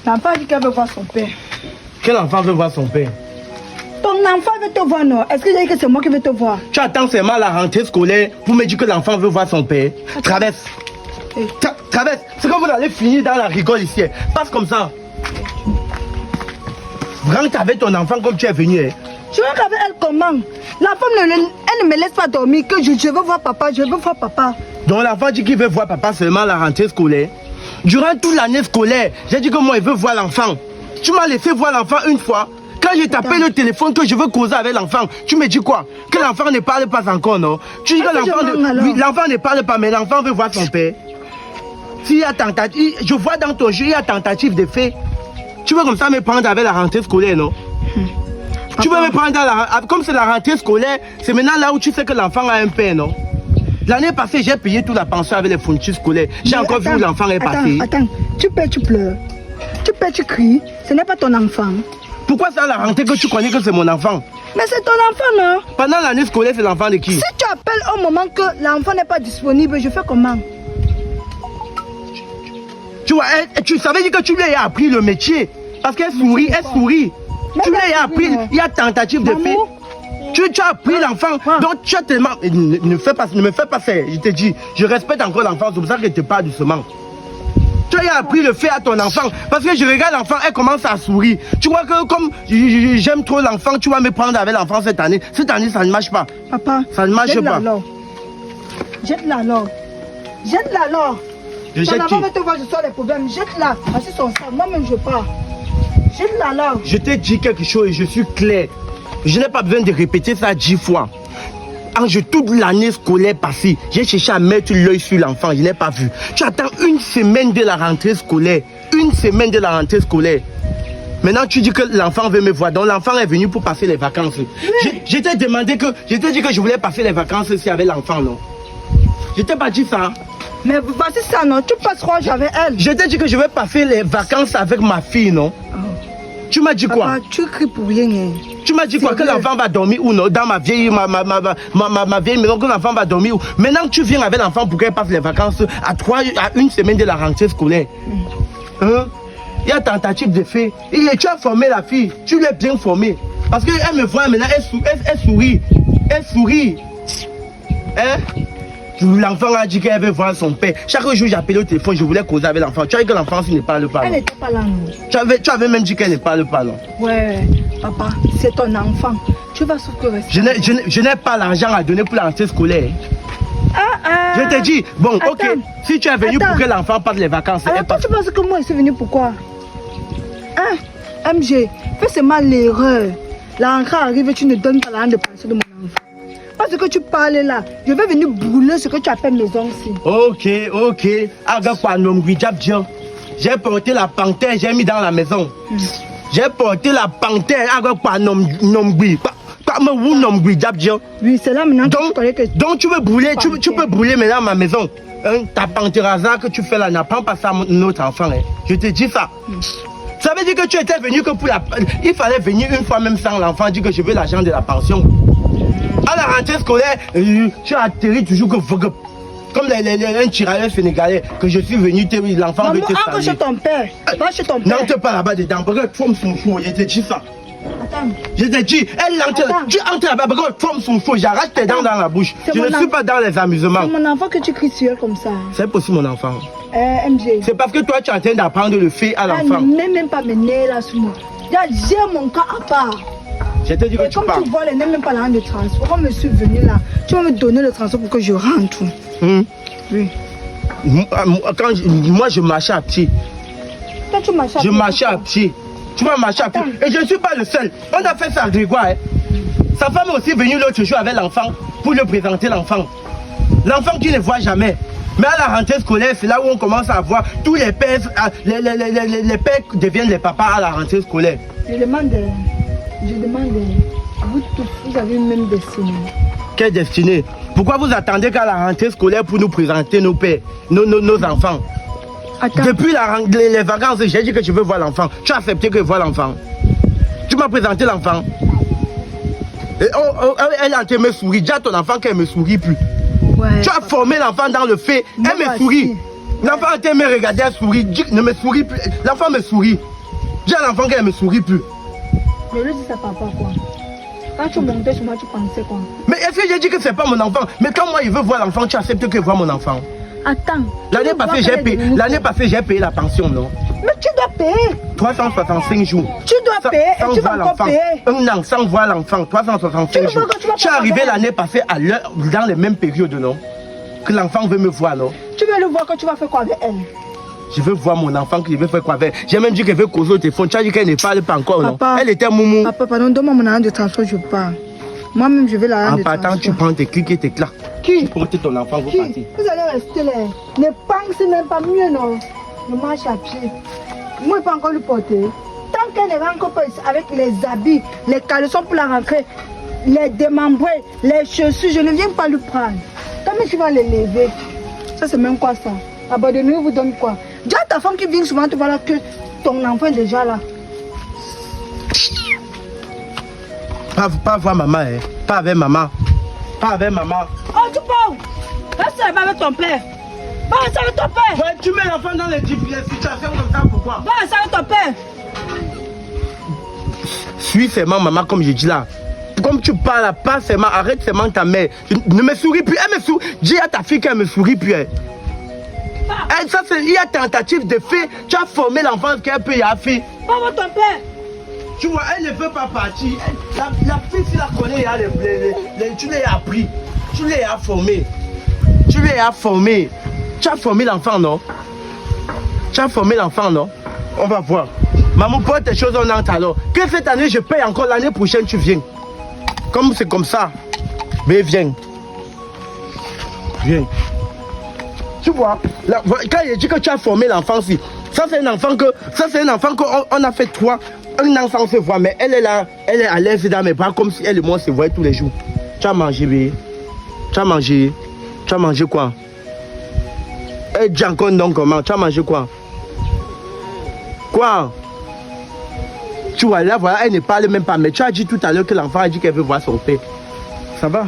L'enfant dit qu'elle veut voir son père. Quel enfant veut voir son père? Ton enfant veut te voir, non? Est-ce que j'ai dit que c'est moi qui veux te voir? Tu attends seulement la rentrée scolaire pour me dire que l'enfant veut voir son père. Traverse. Traverse. C'est que vous allez finir dans la rigole ici. Passe comme ça. Rentre avec ton enfant comme tu es venu. Je rentre avec elle comment? La femme, elle ne me laisse pas dormir, que je veux voir papa, je veux voir papa. Donc l'enfant dit qu'il veut voir papa seulement la rentrée scolaire. Durant toute l'année scolaire, j'ai dit que moi, il veut voir l'enfant. Tu m'as laissé voir l'enfant une fois. Quand j'ai tapé le téléphone que je veux causer avec l'enfant, tu me dis quoi? Que l'enfant ne parle pas encore, non? Tu dis que l'enfant ne parle pas, mais l'enfant veut voir son père. S'il y a tentative, je vois dans ton jeu, il y a tentative de fait. Tu veux comme ça me prendre avec la rentrée scolaire, non? Tu veux me prendre comme c'est la rentrée scolaire, c'est maintenant là où tu sais que l'enfant a un père, non? L'année passée, j'ai payé toute la pension avec les fournitures scolaires. J'ai encore vu où l'enfant est passé. Attends, tu paies, tu pleures. Tu paies, tu cries. Ce n'est pas ton enfant. Pourquoi c'est à la rentrée que tu connais que c'est mon enfant? Mais c'est ton enfant, non? Pendant l'année scolaire, c'est l'enfant de qui? Si tu appelles au moment que l'enfant n'est pas disponible, je fais comment? Tu vois, tu savais dire que tu lui as appris le métier. Parce qu'elle sourit, elle sourit. Tu lui as appris, il y a tentative de fait. Tu as appris l'enfant. Donc tu as tellement... Ne me fais pas ça. Je te dis, je respecte encore l'enfant. C'est pour ça que je te parle doucement. Tu as appris le fait à ton enfant. Parce que je regarde l'enfant, elle commence à sourire. Tu vois que comme j'aime trop l'enfant, tu vas me prendre avec l'enfant cette année. Cette année, ça ne marche pas. Papa, ça ne marche pas. Jette-la alors. Jette-la alors. Ton enfant veut te voir, je sors les problèmes. Jette-la. Voici son sang. Moi-même, je pars. Jette-la alors. Je t'ai dit quelque chose et je suis clair. Je n'ai pas besoin de répéter ça 10 fois. Toute l'année scolaire passée, j'ai cherché à mettre l'œil sur l'enfant, je n'ai pas vu. Tu attends une semaine de la rentrée scolaire. Une semaine de la rentrée scolaire. Maintenant, tu dis que l'enfant veut me voir. Donc, l'enfant est venu pour passer les vacances. Oui. Je t'ai demandé que... Je t'ai dit que je voulais passer les vacances ici avec l'enfant, non? Je t'ai pas dit ça. Mais voici ça, non? Tu passes 3 jours avec elle. Je t'ai dit que je vais passer les vacances avec ma fille, non? Tu m'as dit quoi? Papa, tu cries pour rien. Hein. Tu m'as dit quoi? Que l'enfant va dormir où, non? Dans ma vieille maison, que l'enfant va dormir où? Maintenant, tu viens avec l'enfant pour qu'elle passe les vacances à une semaine de la rentrée scolaire. Hein? Il y a tentative de fait. Et tu as formé la fille. Tu l'as bien formée. Parce qu'elle me voit maintenant, elle sourit. Elle sourit. Hein? L'enfant a dit qu'elle veut voir son père. Chaque jour, j'appelais au téléphone, je voulais causer avec l'enfant. Tu as dit que l'enfant ne parle pas. Elle n'était pas là, non? Tu avais même dit qu'elle ne parle pas, non? Ouais, papa, c'est ton enfant. Tu vas souffrir. Je n'ai pas l'argent à donner pour la rentrée scolaire. Je te dis, bon, attends, ok, si tu es venu pour que l'enfant passe les vacances. Alors toi, tu penses que moi, je suis venu pourquoi? Hein? MG, fais seulement l'erreur. La rentrée arrive et tu ne donnes pas l'argent de pension de mon enfant. Parce que tu parles là, je vais venir brûler ce que tu appelles maison ici. Ok. J'ai porté la panthère, j'ai mis dans la maison. J'ai porté la panthère, oui, c'est là maintenant donc tu veux brûler, tu peux brûler maintenant ma maison. Hein, ta panthère que tu fais là, n'apprends pas ça à notre enfant. Hein. Je te dis ça. Ça veut dire que tu étais venu que pour la... Il fallait venir une fois même sans l'enfant, dire que je veux l'argent de la pension. À la rentrée scolaire, tu atterris toujours comme un tirailleur sénégalais, que je suis venu, l'enfant veut te saluer. Va chez ton père. Va chez ton père. N'entre pas là-bas dedans, parce que forme son fou, je te dis ça. Attends. Je te dis, elle entre, tu entres là-bas, parce que forme son fou, j'arrache tes dents dans la bouche. Je ne suis pas dans les amusements. C'est mon enfant que tu cries sur elle comme ça. C'est possible, mon enfant. MG. C'est parce que toi, tu es en train d'apprendre le fait à l'enfant. Ne même pas me nez là sur moi. J'ai mon cas à part. Je te dis que tu parles. Comme tu vois, elle n'est même pas là de transport. Quand je suis venu là, tu vas me donner le transport pour que je rentre. Oui. Moi, je marchais à pied. Toi, tu marches à pied. Je marchais à pied. Tu vas marcher à pied. Et je ne suis pas le seul. On a fait ça à Grégoire. Hein. Sa femme est aussi venue l'autre jour avec l'enfant pour lui présenter l'enfant. L'enfant qui ne voit jamais. Mais à la rentrée scolaire, c'est là où on commence à voir tous les pères, les pères deviennent les papas à la rentrée scolaire. Je demande, vous tous, vous avez une même destinée. Quelle destinée? Pourquoi vous attendez qu'à la rentrée scolaire pour nous présenter nos pères, nos enfants? Attends. Depuis les vacances, j'ai dit que je veux voir l'enfant. Tu as accepté que je vois l'enfant. Tu m'as présenté l'enfant. Elle est en train de me sourire. Dis à ton enfant qu'elle ne me sourit plus. Ouais, tu as formé l'enfant dans le fait. Elle me sourit. L'enfant a été me regarder, elle sourit. Ne me sourit plus. L'enfant me sourit. Dis à l'enfant qu'elle ne me sourit plus. Mais lui dit ça papa quoi. Quand tu montais sur moi, tu pensais quoi? Mais est-ce que j'ai dit que c'est pas mon enfant? Mais quand moi, il veut voir l'enfant, tu acceptes que voit mon enfant? Attends. L'année passée, j'ai payé la pension, non? Mais tu dois payer. 365 jours. Tu dois payer et tu vas encore payer. Un an sans voir l'enfant, 365 jours. Tu es arrivé l'année passée à l'heure, dans les mêmes périodes, non? Que l'enfant veut me voir, non? Tu veux le voir quand tu vas faire quoi avec elle? Je veux voir mon enfant que je veux faire quoi avec. J'ai même dit qu'elle veut causer au téléphone. Tu as dit qu'elle ne parle pas encore, non? Elle était moumou. Papa, pardon, donne-moi mon argent de transport, je pars. Moi-même, je vais la rendre. En partant, tu prends tes clics et tes claques. Qui? Tu portes ton enfant, vous partez. Vous allez rester là. Ne pensez même pas mieux, non? Je marche à pied. Moi, je ne peux pas encore le porter. Tant qu'elle ne rentre encore pas ici avec les habits, les caleçons pour la rentrée, les démembrés, les chaussures, je ne viens pas le prendre. Comment tu vas les lever? Ça, c'est même quoi ça? Abandonner vous donne quoi? Dis à ta femme qui vient souvent te voir là que ton enfant est déjà là. Pas voir maman, hein. Pas avec maman. Pas avec maman. Oh, tu parles. Reste là avec ton père. Va rester avec ton père. Ouais, tu mets l'enfant dans les situations comme ça, pourquoi? Va rester avec ton père. Suis seulement maman, comme je dis là. Comme tu parles, pas seulement, arrête seulement ta mère. Ne me souris plus, elle me sourit. Dis à ta fille qu'elle me sourit plus. Elle, ça, il y a tentative de fait. Tu as formé l'enfant qu'elle peut y avoir fait. Va avec ton père. Tu vois, elle ne veut pas partir. La fille, si la connaît, tu l'as appris. Tu l'as formé. Tu l'as formé. Tu as formé l'enfant, non? Tu as formé l'enfant, non? On va voir. Maman, porte tes choses en entre alors. Que cette année, je paye encore, l'année prochaine, tu viens. Comme c'est comme ça. Mais viens. Viens. Tu vois, quand il dit que tu as formé l'enfant, si, ça c'est un enfant qu'on a fait toi. Un an sans se voir, mais elle est là, elle est à l'aise dans mes bras comme si elle et moi se voyaient tous les jours. Tu as mangé, bébé. Tu as mangé. Tu as mangé quoi? Elle dit encore non comment? Tu as mangé quoi? Quoi? Tu vois, là, voilà, elle ne parle même pas. Mais tu as dit tout à l'heure que l'enfant a dit qu'elle veut voir son père. Ça va?